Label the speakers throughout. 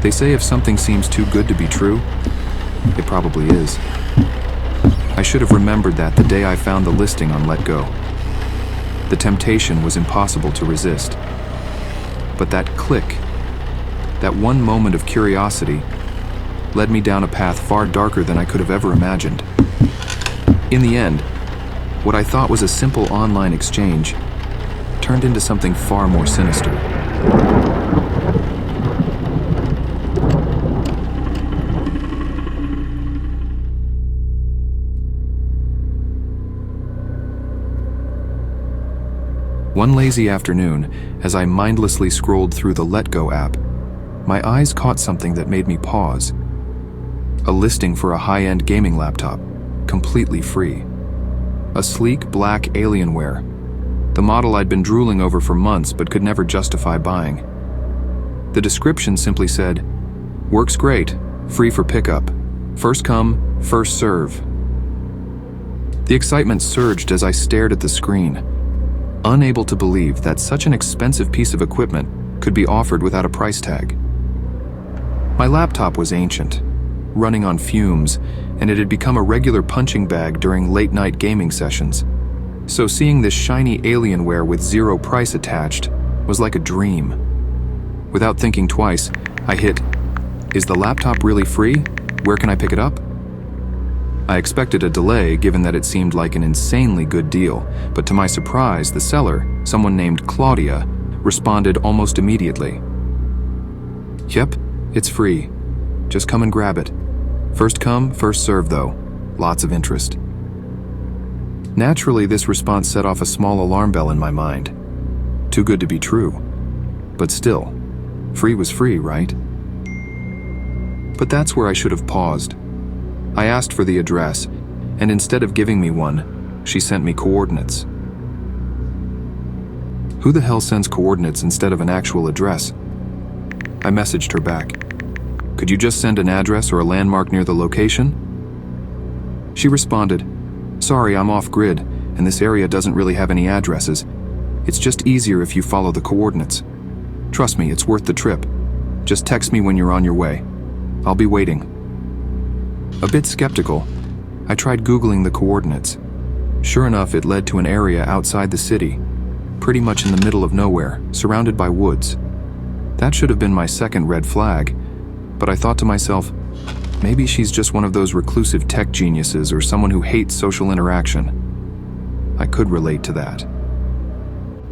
Speaker 1: They say if something seems too good to be true, it probably is. I should have remembered that the day I found the listing on Let Go. The temptation was impossible to resist. But that click, that one moment of curiosity, led me down a path far darker than I could have ever imagined. In the end, what I thought was a simple online exchange turned into something far more sinister. One lazy afternoon, as I mindlessly scrolled through the Let Go app, my eyes caught something that made me pause. A listing for a high-end gaming laptop, completely free. A sleek black Alienware, the model I'd been drooling over for months but could never justify buying. The description simply said, "Works great, free for pickup. First come, first serve." The excitement surged as I stared at the screen, unable to believe that such an expensive piece of equipment could be offered without a price tag. My laptop was ancient, running on fumes, and it had become a regular punching bag during late-night gaming sessions. So seeing this shiny Alienware with zero price attached was like a dream. Without thinking twice, I hit, "Is the laptop really free? Where can I pick it up?" I expected a delay given that it seemed like an insanely good deal, but to my surprise, the seller, someone named Claudia, responded almost immediately. "Yep, it's free. Just come and grab it. First come, first serve though. Lots of interest." Naturally, this response set off a small alarm bell in my mind. Too good to be true. But still, free was free, right? But that's where I should have paused. I asked for the address, and instead of giving me one, she sent me coordinates. Who the hell sends coordinates instead of an actual address? I messaged her back. "Could you just send an address or a landmark near the location?" She responded, "Sorry, I'm off-grid, and this area doesn't really have any addresses. It's just easier if you follow the coordinates. Trust me, it's worth the trip. Just text me when you're on your way. I'll be waiting." A bit skeptical, I tried Googling the coordinates. Sure enough, it led to an area outside the city, pretty much in the middle of nowhere, surrounded by woods. That should have been my second red flag, but I thought to myself, maybe she's just one of those reclusive tech geniuses or someone who hates social interaction. I could relate to that.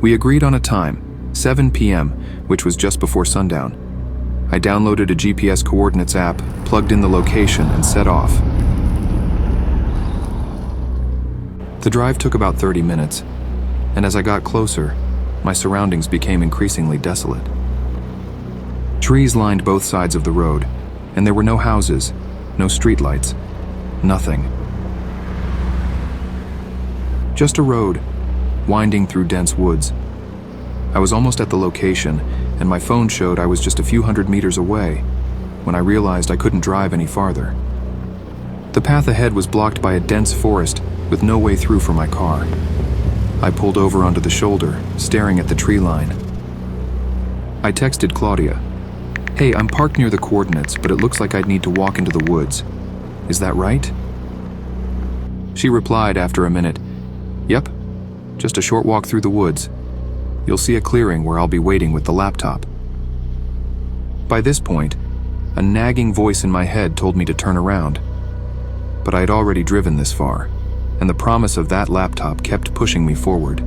Speaker 1: We agreed on a time, 7 p.m., which was just before sundown. I downloaded a GPS coordinates app, plugged in the location, and set off. The drive took about 30 minutes, and as I got closer, my surroundings became increasingly desolate. Trees lined both sides of the road, and there were no houses, no streetlights, nothing. Just a road, winding through dense woods. I was almost at the location, and my phone showed I was just a few hundred meters away, when I realized I couldn't drive any farther. The path ahead was blocked by a dense forest with no way through for my car. I pulled over onto the shoulder, staring at the tree line. I texted Claudia, "Hey, I'm parked near the coordinates, but it looks like I'd need to walk into the woods. Is that right?" She replied after a minute, "Yep, just a short walk through the woods. You'll see a clearing where I'll be waiting with the laptop." By this point, a nagging voice in my head told me to turn around. But I had already driven this far, and the promise of that laptop kept pushing me forward.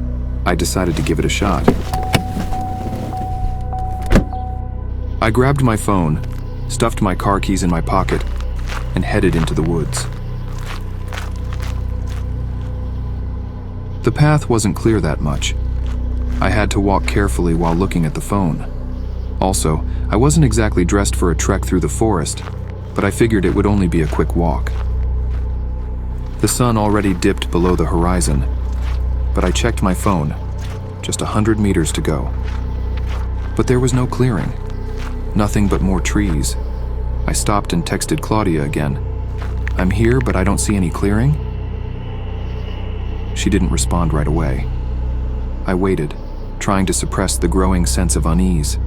Speaker 1: I decided to give it a shot. I grabbed my phone, stuffed my car keys in my pocket, and headed into the woods. The path wasn't clear that much. I had to walk carefully while looking at the phone. Also, I wasn't exactly dressed for a trek through the forest, but I figured it would only be a quick walk. The sun already dipped below the horizon, but I checked my phone. Just 100 meters to go. But there was no clearing. Nothing but more trees. I stopped and texted Claudia again. "I'm here, but I don't see any clearing." She didn't respond right away. I waited, trying to suppress the growing sense of unease.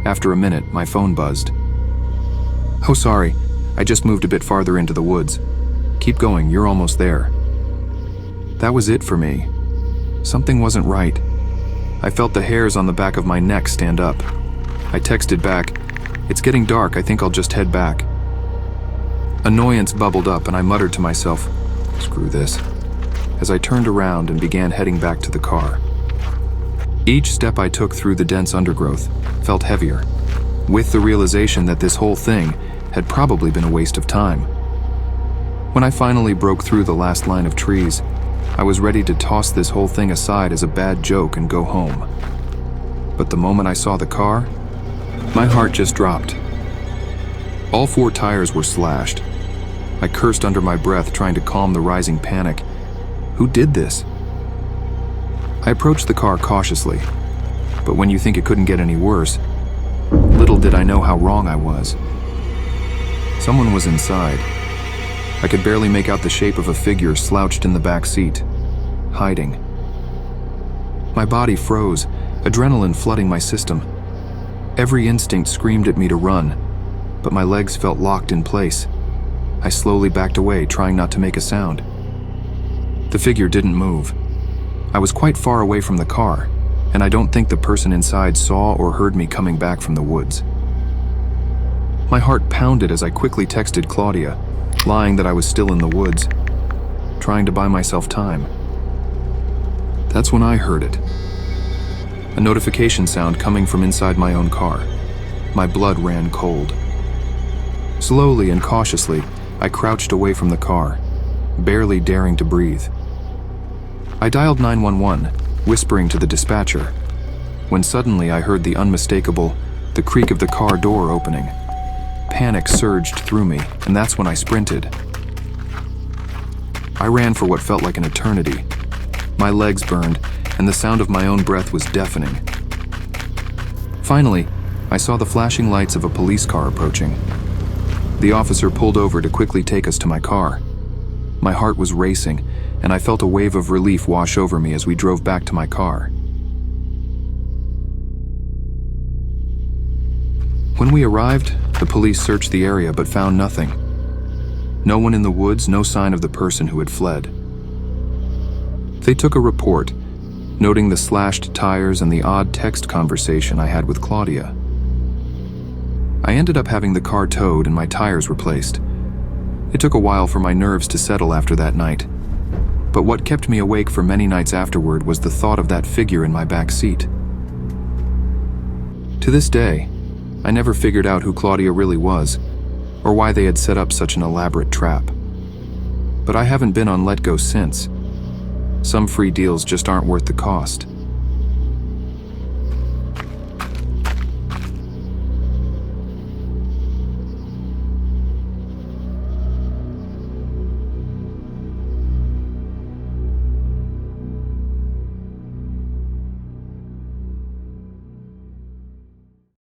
Speaker 1: After a minute, my phone buzzed, "Oh, sorry. I just moved a bit farther into the woods. Keep going, you're almost there." That was it for me. Something wasn't right. I felt the hairs on the back of my neck stand up. I texted back, "It's getting dark, I think I'll just head back." Annoyance bubbled up and I muttered to myself, "Screw this," as I turned around and began heading back to the car. Each step I took through the dense undergrowth felt heavier, with the realization that this whole thing had probably been a waste of time. When I finally broke through the last line of trees, I was ready to toss this whole thing aside as a bad joke and go home. But the moment I saw the car, my heart just dropped. All 4 tires were slashed. I cursed under my breath, trying to calm the rising panic. Who did this? I approached the car cautiously, but when you think it couldn't get any worse, little did I know how wrong I was. Someone was inside. I could barely make out the shape of a figure slouched in the back seat, hiding. My body froze, adrenaline flooding my system. Every instinct screamed at me to run, but my legs felt locked in place. I slowly backed away, trying not to make a sound. The figure didn't move. I was quite far away from the car, and I don't think the person inside saw or heard me coming back from the woods. My heart pounded as I quickly texted Claudia, lying that I was still in the woods, trying to buy myself time. That's when I heard it. A notification sound coming from inside my own car. My blood ran cold. Slowly and cautiously, I crouched away from the car, barely daring to breathe. I dialed 911, whispering to the dispatcher, when suddenly I heard the unmistakable, the creak of the car door opening. Panic surged through me, and that's when I sprinted. I ran for what felt like an eternity. My legs burned, and the sound of my own breath was deafening. Finally, I saw the flashing lights of a police car approaching. The officer pulled over to quickly take us to my car. My heart was racing, and I felt a wave of relief wash over me as we drove back to my car. When we arrived, the police searched the area but found nothing. No one in the woods, no sign of the person who had fled. They took a report, noting the slashed tires and the odd text conversation I had with Claudia. I ended up having the car towed and my tires replaced. It took a while for my nerves to settle after that night, but what kept me awake for many nights afterward was the thought of that figure in my back seat. To this day, I never figured out who Claudia really was, or why they had set up such an elaborate trap. But I haven't been on Let Go since. Some free deals just aren't worth the cost.